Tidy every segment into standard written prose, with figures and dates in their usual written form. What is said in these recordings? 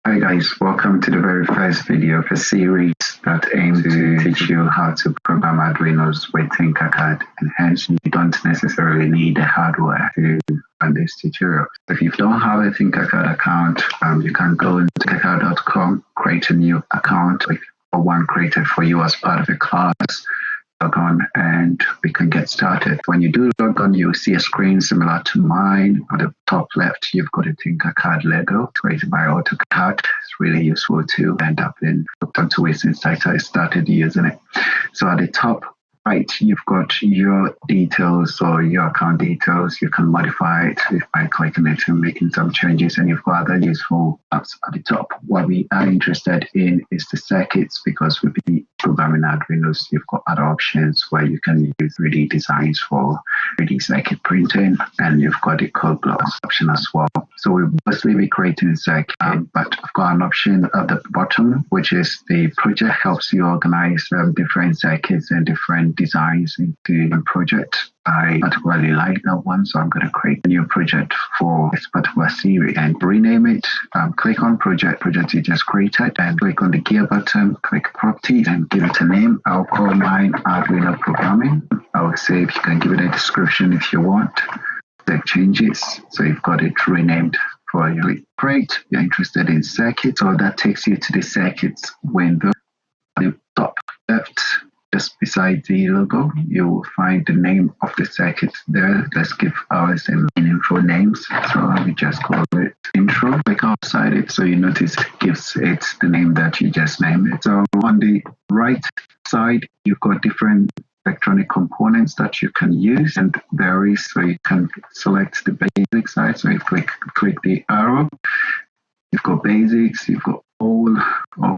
Hi guys, welcome to the very first video of a series that aims to teach you how to program Arduinos with Tinkercad, and hence you don't necessarily need the hardware to run this tutorial. If you don't have a Tinkercad account, you can go into tinkercad.com, create a new account, or one created for you as part of a class. Log on and we can get started. When you do log on, you'll see a screen similar to mine. At the top left, you've got a Tinkercad Lego created by AutoCAD. It's really useful to end up in looked onto it since I started using it. So at the top right, you've got your details or your account details. You can modify it by clicking it and making some changes, and you've got other useful apps at the top. What we are interested in is the circuits, because with the programming Arduinos, you've got other options where you can use 3D designs for 3D circuit printing, and you've got the code blocks option as well. So we'll mostly be creating circuit, but I've got an option at the bottom, which is the project helps you organize different circuits and different designs into a project. I particularly like that one, so I'm going to create a new project for this particular series and rename it. Click on project you just created, and click on the gear button, click properties and give it a name. I'll call mine Arduino programming. I would say if you can give it a description if you want. Save changes, so you've got it renamed for you. Great, you're interested in circuits, so that takes you to the circuits window. At the top left, just beside the logo, you will find the name of the circuit there. Let's give ours a meaningful names. So we just call it intro. Click outside it, so you notice it gives it the name that you just named it. So on the right side, you've got different electronic components that you can use and vary, so you can select the basic side. So you click the arrow. You've got basics, you've got all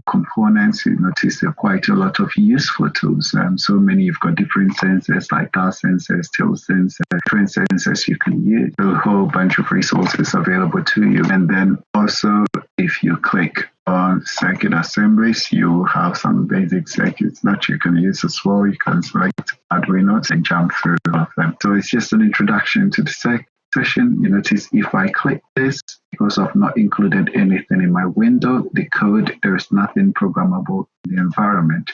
components. You notice there are quite a lot of useful tools. So many, you've got different sensors like gas sensors, tilt sensors, different sensors you can use. A whole bunch of resources available to you. And then also, if you click on circuit assemblies, you have some basic circuits that you can use as well. You can select Arduino and jump through all of them. So it's just an introduction to the circuit session. You notice if I click this, because I've not included anything in my window, the code, there's nothing programmable in the environment.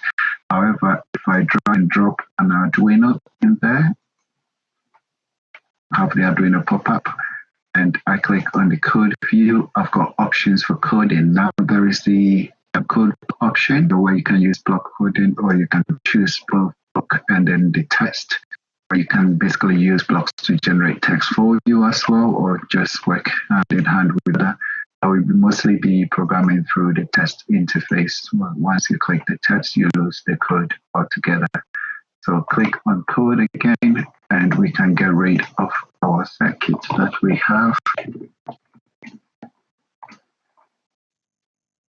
However, if I drag and drop an Arduino in there, I have the Arduino pop up, and I click on the code view, I've got options for coding. Now there is the code option where you can use block coding, or you can choose block and then the text. You can basically use blocks to generate text for you as well, or just work hand in hand with that. I will mostly be programming through the text interface. Once you click the text, you lose the code altogether. So click on code again, and we can get rid of our circuits that we have.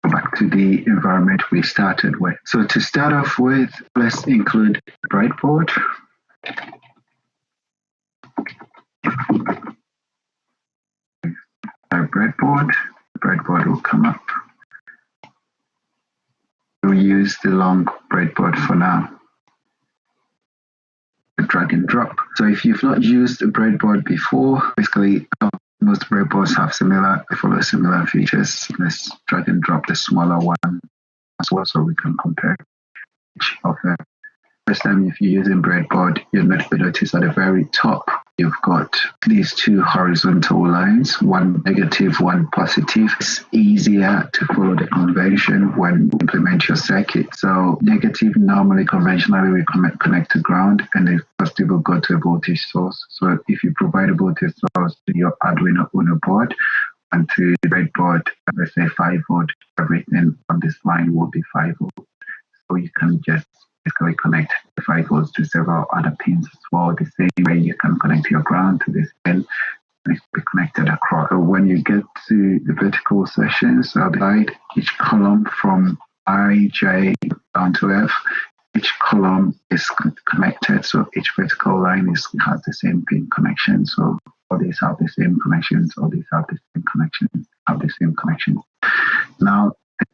Back to the environment we started with. So to start off with, let's include Breadboard. Breadboard will come up. We'll use the long breadboard for now. Drag and drop. So if you've not used a breadboard before, basically most breadboards follow similar features. Let's drag and drop the smaller one as well, so we can compare each of them. First time if you're using breadboard, you'll notice at the very top you've got these two horizontal lines, one negative, one positive. It's easier to follow the convention when you implement your circuit. So negative, normally conventionally we connect to ground, and the positive will go to a voltage source. So if you provide a voltage source to your Arduino Uno board and to the breadboard, let's say 5 volt, everything on this line will be 5 volt. So you can just basically connect the 5 volts to several other pins as well. The same way you can connect your ground to this pin, and it will be connected across. So when you get to the vertical sections, so each column from I, J down to F, each column is connected. So each vertical line has the same pin connection. So all these have the same connections, all these have the same connections, Now,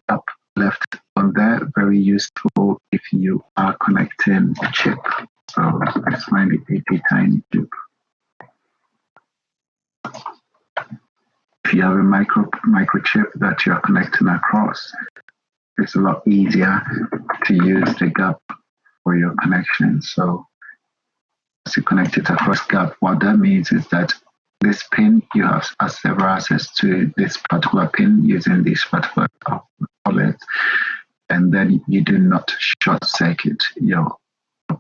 up left on there, very useful if you are connecting a chip. So let's find the AP tiny chip. If you have a microchip that you're connecting across, it's a lot easier to use the gap for your connection. So as you connect it across gap, what that means is that this pin, you have several access to this particular pin using this particular outlet, and then you do not short circuit your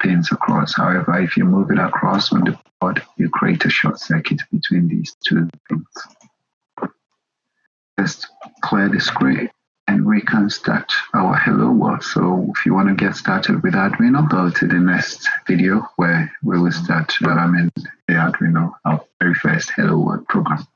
pins across. However, if you move it across on the board, you create a short circuit between these two pins. Just clear the screen and we can start our hello world. So if you want to get started with Arduino, go to the next video where we will start the Arduino, our very first hello world program.